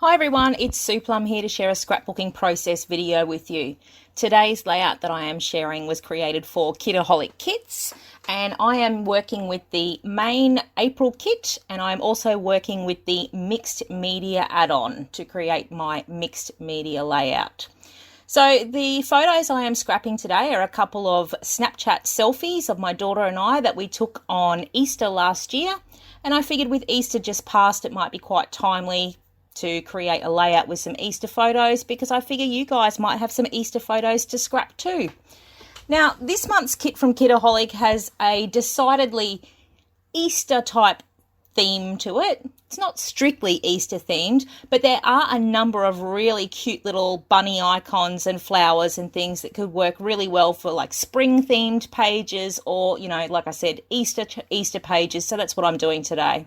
Hi everyone, it's Sue Plum here to share a scrapbooking process video with you. Today's layout that I am sharing was created for Kitaholic Kits, and I am working with the main April kit, and I'm also working with the mixed media add-on to create my mixed media layout. So the photos I am scrapping today are a couple of Snapchat selfies of my daughter and I that we took on Easter last year, and I figured with Easter just past it might be quite timely to create a layout with some Easter photos, because I figure you guys might have some Easter photos to scrap too. Now, this month's kit from Kitaholic has a decidedly Easter type theme to it. It's not strictly Easter themed, but there are a number of really cute little bunny icons and flowers and things that could work really well for like spring themed pages, or, you know, like I said, Easter pages. So that's what I'm doing today.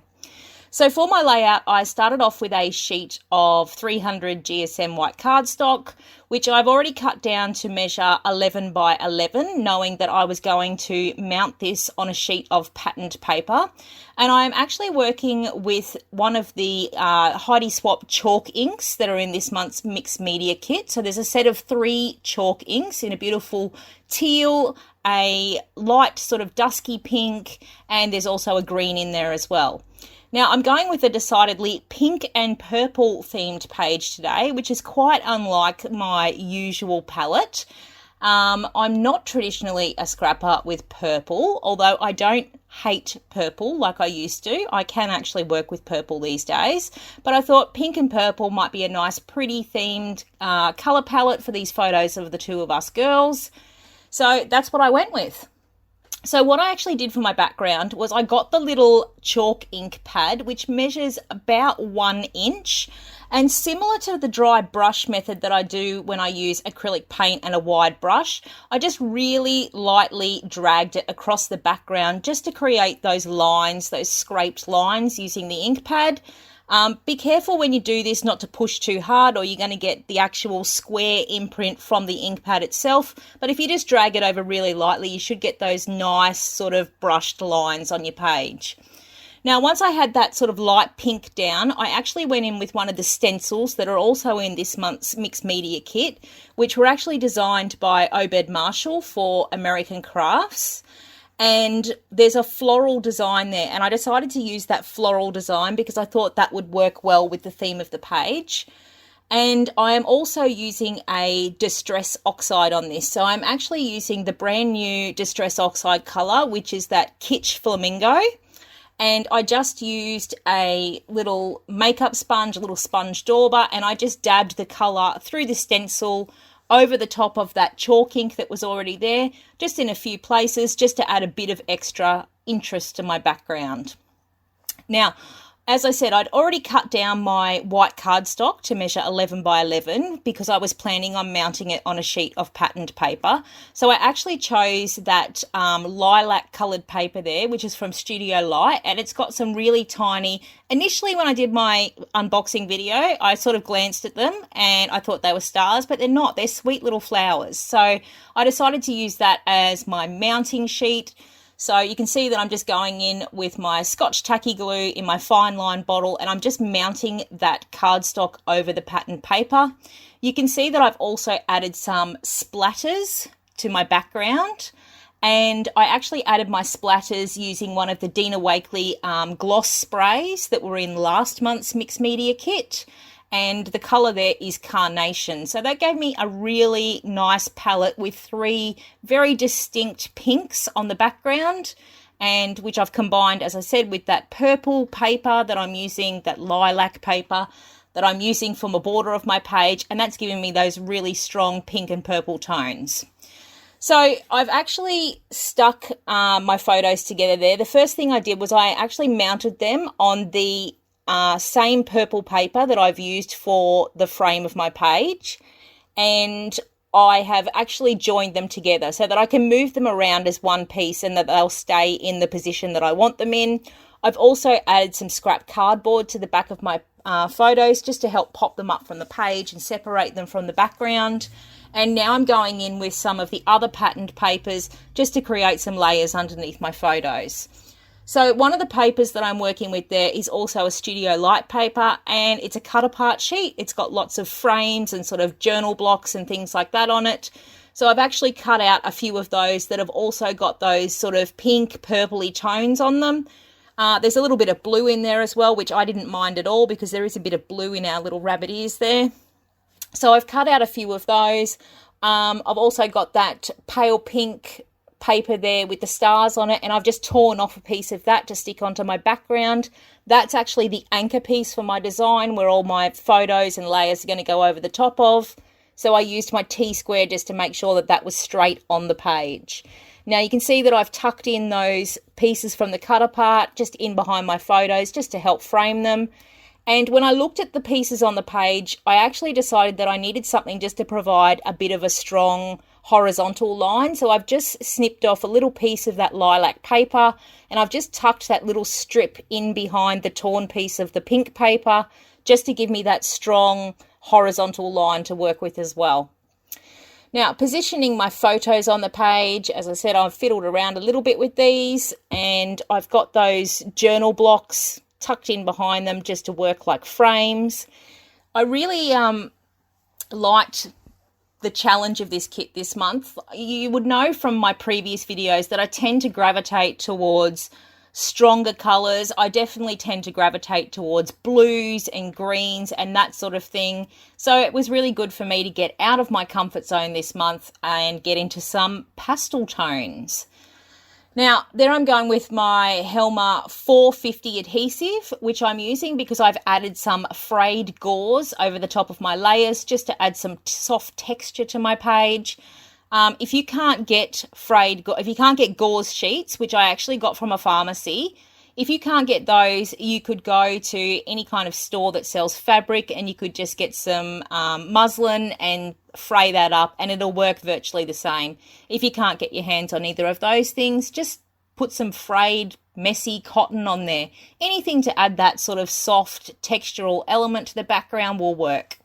So for my layout, I started off with a sheet of 300 GSM white cardstock, which I've already cut down to measure 11 by 11, knowing that I was going to mount this on a sheet of patterned paper. And I'm actually working with one of the Heidi Swap chalk inks that are in this month's mixed media kit. So there's a set of 3 chalk inks in a beautiful teal, a light sort of dusky pink, and there's also a green in there as well. Now, I'm going with a decidedly pink and purple themed page today, which is quite unlike my usual palette. I'm not traditionally a scrapper with purple, although I don't hate purple like I used to. I can actually work with purple these days, but I thought pink and purple might be a nice, pretty themed colour palette for these photos of the two of us girls. So that's what I went with. So what I actually did for my background was I got the little chalk ink pad, which measures about 1 inch, and similar to the dry brush method that I do when I use acrylic paint and a wide brush, I just really lightly dragged it across the background just to create those lines, those scraped lines using the ink pad. Be careful when you do this not to push too hard, or you're going to get the actual square imprint from the ink pad itself. But if you just drag it over really lightly, you should get those nice sort of brushed lines on your page. Now, once I had that sort of light pink down, I actually went in with one of the stencils that are also in this month's mixed media kit, which were actually designed by Obed Marshall for American Crafts. And there's a floral design there, and I decided to use that floral design because I thought that would work well with the theme of the page. And I am also using a Distress Oxide on this. So I'm actually using the brand new Distress Oxide colour, which is that Kitsch Flamingo. And I just used a little makeup sponge, a little sponge dauber, and I just dabbed the colour through the stencil over the top of that chalk ink that was already there, just in a few places, just to add a bit of extra interest to my background. Now, as I said, I'd already cut down my white cardstock to measure 11 by 11 because I was planning on mounting it on a sheet of patterned paper. So I actually chose that lilac coloured paper there, which is from Studio Light, and it's got some really tiny, initially when I did my unboxing video, I sort of glanced at them and I thought they were stars, but they're not. They're sweet little flowers. So I decided to use that as my mounting sheet. So you can see that I'm just going in with my Scotch tacky glue in my fine line bottle, and I'm just mounting that cardstock over the patterned paper. You can see that I've also added some splatters to my background, and I actually added my splatters using one of the Dina Wakley gloss sprays that were in last month's mixed media kit. And the colour there is Carnation. So that gave me a really nice palette with 3 very distinct pinks on the background, and which I've combined, as I said, with that purple paper that I'm using, that lilac paper that I'm using for my border of my page, and that's giving me those really strong pink and purple tones. So I've actually stuck my photos together there. The first thing I did was I actually mounted them on the same purple paper that I've used for the frame of my page, and I have actually joined them together so that I can move them around as one piece and that they'll stay in the position that I want them in. I've also added some scrap cardboard to the back of my photos just to help pop them up from the page and separate them from the background. And now I'm going in with some of the other patterned papers just to create some layers underneath my photos. So one of the papers that I'm working with there is also a studio light paper, and it's a cut apart sheet. It's got lots of frames and sort of journal blocks and things like that on it. So I've actually cut out a few of those that have also got those sort of pink purpley tones on them. There's a little bit of blue in there as well, which I didn't mind at all because there is a bit of blue in our little rabbit ears there. So I've cut out a few of those. I've also got that pale pink paper there with the stars on it, and I've just torn off a piece of that to stick onto my background. That's actually the anchor piece for my design where all my photos and layers are going to go over the top of. So I used my T-square just to make sure that that was straight on the page. Now you can see that I've tucked in those pieces from the cut apart just in behind my photos just to help frame them. And when I looked at the pieces on the page, I actually decided that I needed something just to provide a bit of a strong horizontal line. So I've just snipped off a little piece of that lilac paper, and I've just tucked that little strip in behind the torn piece of the pink paper just to give me that strong horizontal line to work with as well. Now, positioning my photos on the page, as I said, I've fiddled around a little bit with these, and I've got those journal blocks tucked in behind them just to work like frames. I really liked the challenge of this kit this month. You would know from my previous videos that I tend to gravitate towards stronger colours. I definitely tend to gravitate towards blues and greens and that sort of thing. So it was really good for me to get out of my comfort zone this month and get into some pastel tones. Now, there I'm going with my Helma 450 adhesive, which I'm using because I've added some frayed gauze over the top of my layers just to add some soft texture to my page. If you can't get gauze sheets, which I actually got from a pharmacy, if you can't get those, you could go to any kind of store that sells fabric and you could just get some muslin and fray that up, and it'll work virtually the same. If you can't get your hands on either of those things, just put some frayed, messy cotton on there. Anything to add that sort of soft textural element to the background will work.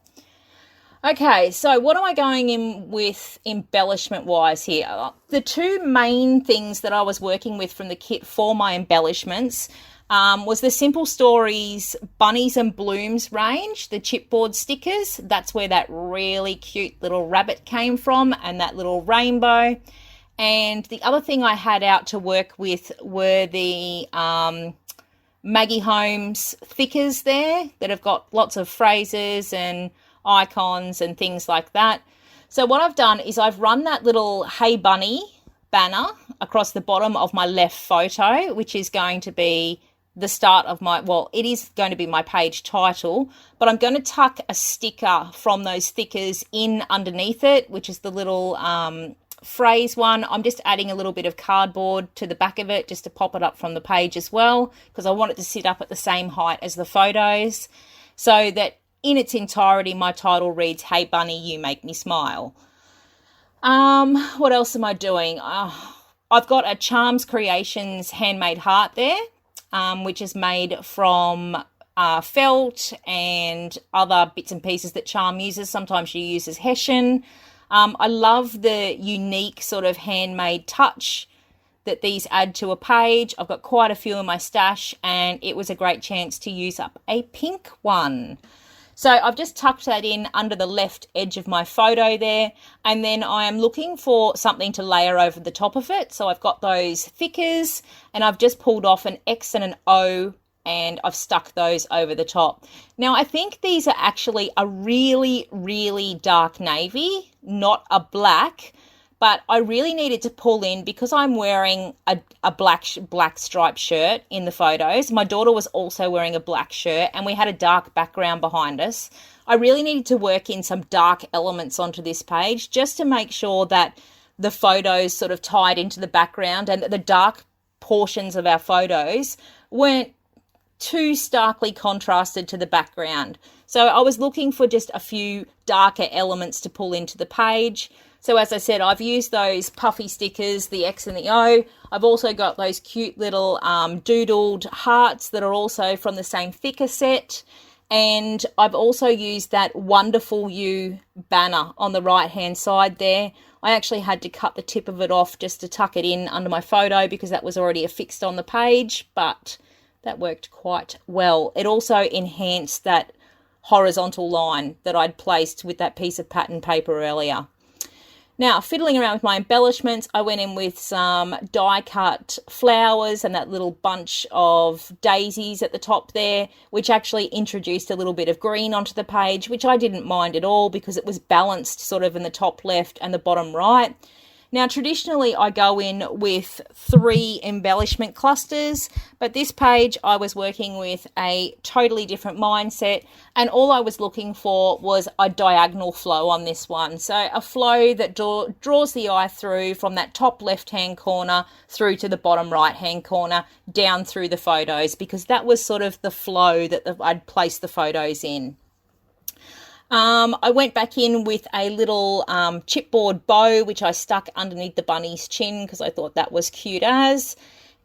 Okay, so what am I going in with embellishment-wise here? The two main things that I was working with from the kit for my embellishments was the Simple Stories Bunnies and Blooms range, the chipboard stickers. That's where that really cute little rabbit came from, and that little rainbow. And the other thing I had out to work with were the Maggie Holmes thickers there that have got lots of phrases and icons and things like that. So what I've done is I've run that little Hey Bunny banner across the bottom of my left photo, which is going to be the start of my, well, it is going to be my page title, but I'm going to tuck a sticker from those stickers in underneath it, which is the little phrase one. I'm just adding a little bit of cardboard to the back of it just to pop it up from the page as well, because I want it to sit up at the same height as the photos, so that in its entirety my title reads, Hey Bunny, You Make Me Smile. What else am I doing? I've got a Charms Creations handmade heart there, which is made from felt and other bits and pieces that Charm uses. Sometimes she uses hessian. I love the unique sort of handmade touch that these add to a page. I've got quite a few in my stash, and it was a great chance to use up a pink one. So I've just tucked that in under the left edge of my photo there, and then I am looking for something to layer over the top of it. So I've got those thickers, and I've just pulled off an X and an O, and I've stuck those over the top. Now I think these are actually a really, really dark navy, not a black, but I really needed to pull in because I'm wearing a black striped shirt in the photos. My daughter was also wearing a black shirt, and we had a dark background behind us. I really needed to work in some dark elements onto this page just to make sure that the photos sort of tied into the background and that the dark portions of our photos weren't too starkly contrasted to the background. So I was looking for just a few darker elements to pull into the page. So as I said, I've used those puffy stickers, the X and the O. I've also got those cute little doodled hearts that are also from the same thicker set. And I've also used that Wonderful You banner on the right hand side there. I actually had to cut the tip of it off just to tuck it in under my photo because that was already affixed on the page, but that worked quite well. It also enhanced that horizontal line that I'd placed with that piece of pattern paper earlier. Now, fiddling around with my embellishments, I went in with some die-cut flowers and that little bunch of daisies at the top there, which actually introduced a little bit of green onto the page, which I didn't mind at all because it was balanced sort of in the top left and the bottom right. Now, traditionally, I go in with 3 embellishment clusters, but this page I was working with a totally different mindset, and all I was looking for was a diagonal flow on this one. So a flow that draws the eye through from that top left-hand corner through to the bottom right-hand corner, down through the photos, because that was sort of the flow that I'd placed the photos in. I went back in with a little chipboard bow, which I stuck underneath the bunny's chin because I thought that was cute as.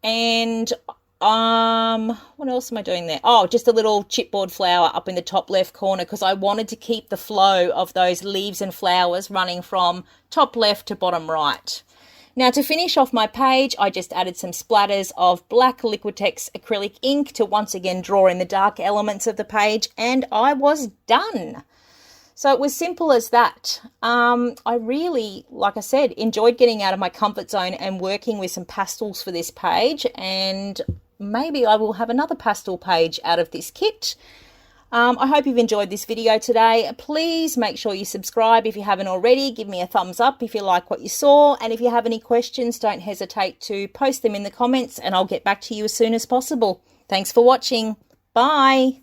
And what else am I doing there? Oh, just a little chipboard flower up in the top left corner because I wanted to keep the flow of those leaves and flowers running from top left to bottom right. Now, to finish off my page, I just added some splatters of black Liquitex acrylic ink to once again draw in the dark elements of the page, and I was done. So it was simple as that. I really, like I said, enjoyed getting out of my comfort zone and working with some pastels for this page, and maybe I will have another pastel page out of this kit. I hope you've enjoyed this video today. Please make sure you subscribe if you haven't already. Give me a thumbs up if you like what you saw, and if you have any questions, don't hesitate to post them in the comments and I'll get back to you as soon as possible. Thanks for watching. Bye.